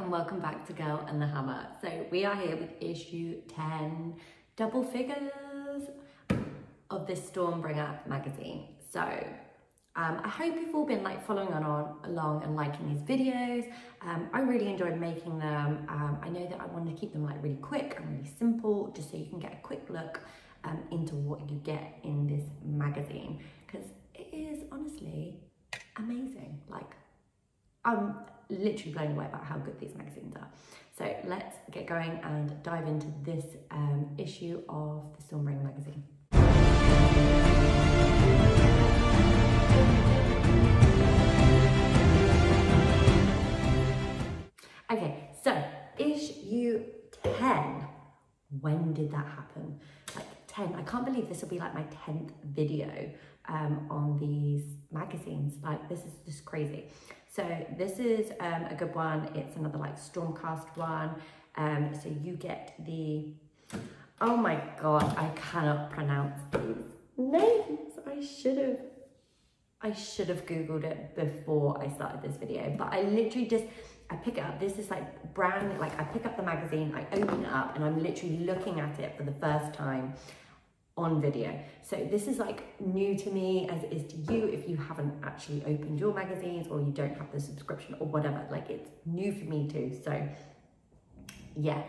and welcome back to Girl and the Hammer. So we are here with issue 10, double figures of this Stormbringer magazine. So I hope you've all been following along and liking these videos. I really enjoyed making them. I know that I wanted to keep them really quick and really simple, just so you can get a quick look into what you get in this magazine, because it is honestly amazing. I'm literally blown away about how good these magazines are. So let's get going and dive into this issue of the Stormbringer magazine. Okay, so issue 10. When did that happen? 10. I can't believe this will be my 10th video on these magazines. This is just crazy. So this is a good one. It's another Stormcast one. So you get the, oh my God, I cannot pronounce these names. I should have Googled it before I started this video, but I literally I pick it up. This is brand, I pick up the magazine, I open it up, and I'm literally looking at it for the first time on video. So this is new to me as it is to you if you haven't actually opened your magazines or you don't have the subscription or whatever. It's new for me too. So yeah,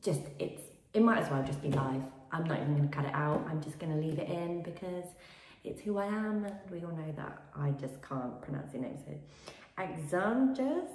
it might as well just be live. I'm not even going to cut it out. I'm just going to leave it in because it's who I am, and we all know that I just can't pronounce the names here. Alexandria's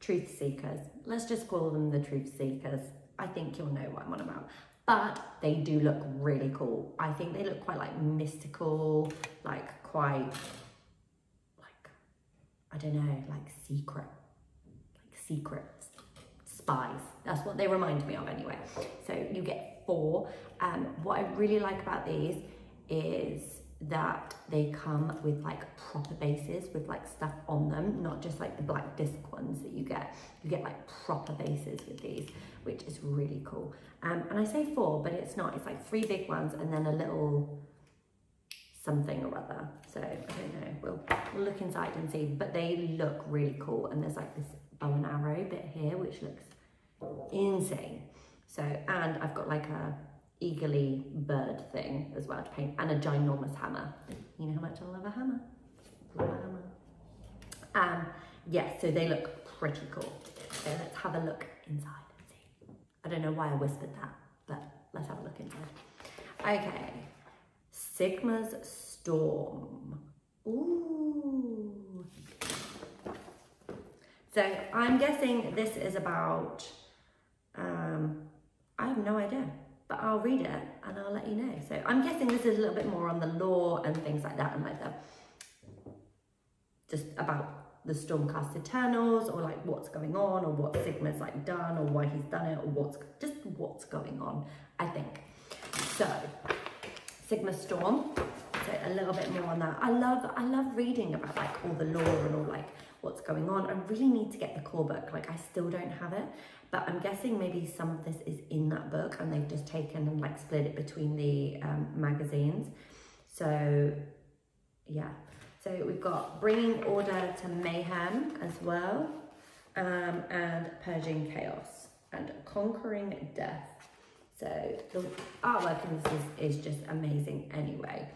Truth Seekers. Let's just call them the Truth Seekers. I think you'll know what I'm on about. But they do look really cool. I think they look quite mystical, quite I don't know, secret spies. That's what they remind me of anyway. So you get 4. What I really like about these is that they come with proper bases with stuff on them, not just the black disc ones that you get. You get proper bases with these, which is really cool. And I say 4, but it's not. It's 3 big ones and then a little something or other. So I don't know. We'll look inside and see. But they look really cool. And there's this bow and arrow bit here, which looks insane. So, and I've got a eagerly bird thing as well to paint, and a ginormous hammer. You know how much I love a hammer. Love a hammer. Yeah, so they look pretty cool. So let's have a look inside and see. I don't know why I whispered that, but let's have a look inside. Okay, Sigmar's Storm. Ooh. So I'm guessing this is about, I have no idea, but I'll read it and I'll let you know. So I'm guessing this is a little bit more on the lore and things like that, and just about the Stormcast Eternals, or what's going on, or what Sigmar's done, or why he's done it, or what's going on, I think. So Sigmar Storm, so a little bit more on that. I love reading about all the lore and all what's going on. I really need to get the core book. I still don't have it, but I'm guessing maybe some of this is in that book and they've just taken and split it between the magazines. So yeah, so we've got Bringing Order to Mayhem as well, and Purging Chaos, and Conquering Death. So the artwork in this is just amazing anyway.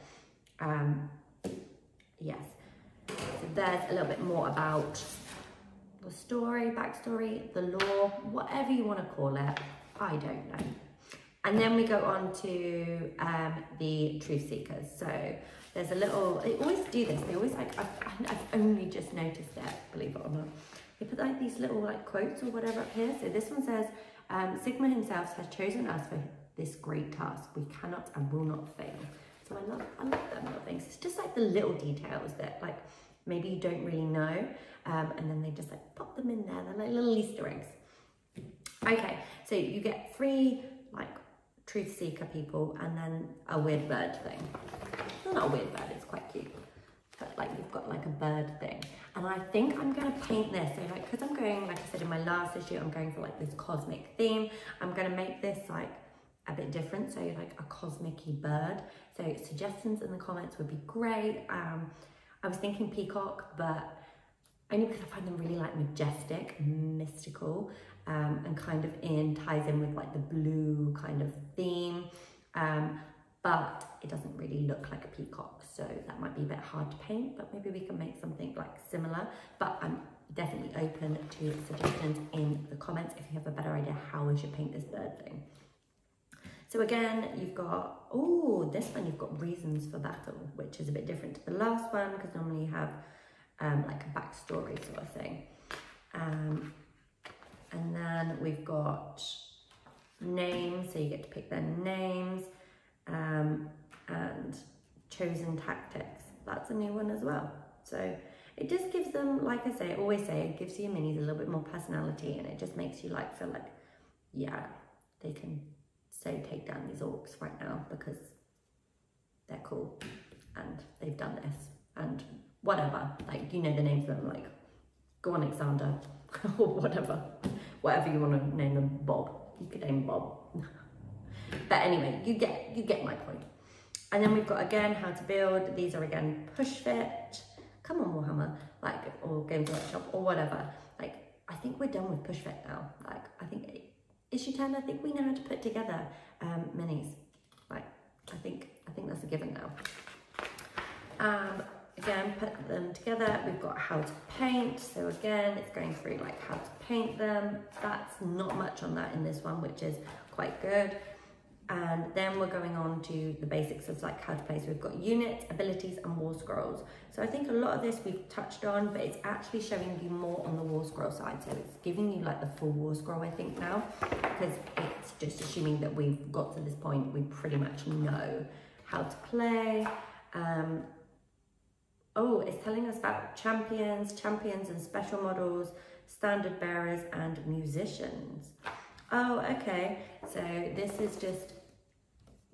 Yes, so there's a little bit more about the story, backstory, the lore, whatever you want to call it, I don't know. And then we go on to the Truth Seekers. So there's a little, they always do this, they always I've only just noticed it, believe it or not. They put these little quotes or whatever up here. So this one says, Sigmar himself has chosen us for this great task. We cannot and will not fail. So I love them little things. It's just the little details that maybe you don't really know, and then they just pop them in there. They're little Easter eggs. Okay, so you get 3 Truth Seeker people, and then a weird bird thing. Well, not a weird bird, it's quite cute, but you've got a bird thing. And I think I'm going to paint this. So because I'm going, like I said in my last issue, I'm going for this cosmic theme. I'm going to make this a bit different, so a cosmic-y bird. So suggestions in the comments would be great. I was thinking peacock, but only because I find them really like majestic, mystical, and kind of ties in with like the blue kind of theme. But it doesn't really look like a peacock, so that might be a bit hard to paint, but maybe we can make something like similar. But I'm definitely open to suggestions in the comments if you have a better idea how I should paint this bird thing. So again, you've got, oh, this one you've got reasons for battle, which is a bit different to the last one, because normally you have like a backstory sort of thing. And then we've got names, so you get to pick their names, and chosen tactics. That's a new one as well. So it just gives them, like I say, always say, it gives your minis a little bit more personality, and it just makes you like feel like, yeah, they can take down these orcs right now because they're cool and they've done this and whatever. Like, you know the names of them, like, go on Alexander or whatever you want to name them. Bob, you could name Bob. But anyway, you get my point. And then we've got, again, how to build. These are, again, push fit. Come on, Warhammer, like, or Games Workshop or whatever. Like, I think we're done with push fit now. Like, I think issue 10, I think we know how to put together minis. Like, I think that's a given now. Again, put them together. We've got how to paint. So again, it's going through like how to paint them. That's not much on that in this one, which is quite good. And then we're going on to the basics of like how to play. So we've got units, abilities, and war scrolls. So I think a lot of this we've touched on, but it's actually showing you more on the war scroll side. So it's giving you like the full war scroll, I think, now, because it's just assuming that we've got to this point, we pretty much know how to play. Oh, it's telling us about champions and special models, standard bearers, and musicians. Oh, okay. So this is just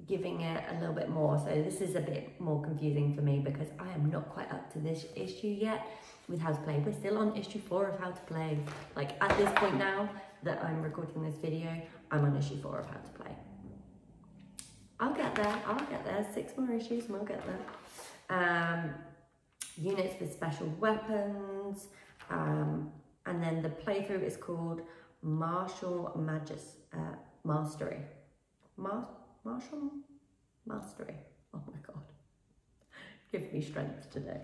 giving it a little bit more. So this is a bit more confusing for me because I am not quite up to this issue yet with how to play. We're still on issue 4 of how to play. Like, at this point now that I'm recording this video, I'm on issue 4 of how to play. I'll get there. 6 more issues and we'll get there. Units with special weapons, and then the playthrough is called Martial Mastery. Martial Mastery. Oh my god, give me strength today.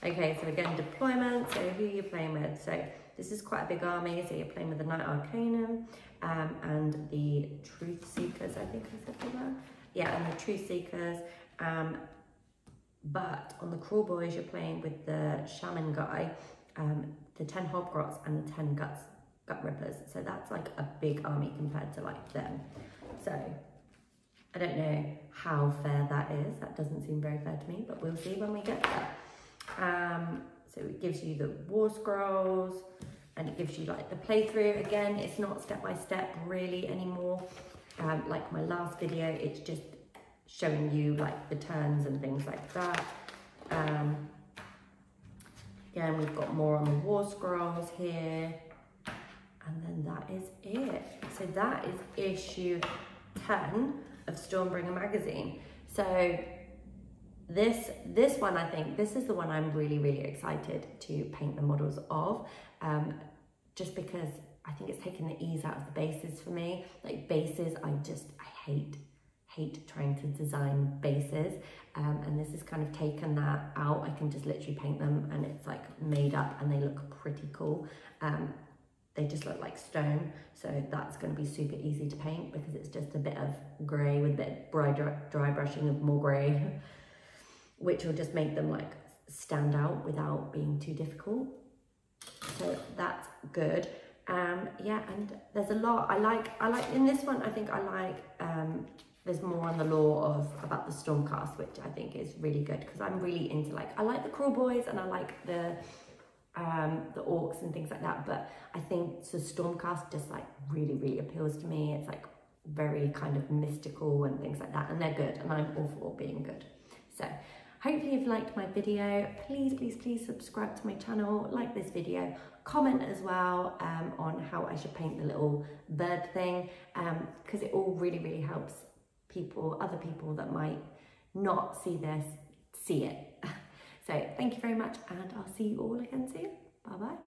Okay, so again, deployment. So who you're playing with? So this is quite a big army. So you're playing with the Knight Arcanum and the Truth Seekers. I think I said they were. Yeah, and the Truth Seekers. But on the Crawl Boys, you're playing with the Shaman guy, the 10 Hobgrots and the 10 Gut Rippers. So that's like a big army compared to like them. So I don't know how fair that is. That doesn't seem very fair to me, but we'll see when we get there. So it gives you the War Scrolls, and it gives you like the playthrough. Again, it's not step by step really anymore. Like my last video, it's just showing you like the turns and things like that. Yeah, and we've got more on the War Scrolls here. And then that is it. So that is issue 10 of Stormbringer magazine. So this one, I think, this is the one I'm really excited to paint the models of. Just because I think it's taken the ease out of the bases for me. Like bases, I hate trying to design bases, and this has kind of taken that out. I can just literally paint them and it's like made up and they look pretty cool. They just look like stone, so that's going to be super easy to paint because it's just a bit of grey with a bit of dry brushing of more grey, which will just make them like stand out without being too difficult. So that's good. Yeah, and there's a lot I like in this one. I think I like there's more on the lore about the Stormcast, which I think is really good because I'm really into like, I like the Crawl Boys and I like the orcs and things like that, but I think the Stormcast just like really appeals to me. It's like very kind of mystical and things like that, and they're good, and I'm all for being good. So hopefully you've liked my video. Please subscribe to my channel, like this video, comment as well on how I should paint the little bird thing, because it all really helps other people that might not see this, see it. So thank you very much, and I'll see you all again soon. Bye. Bye bye.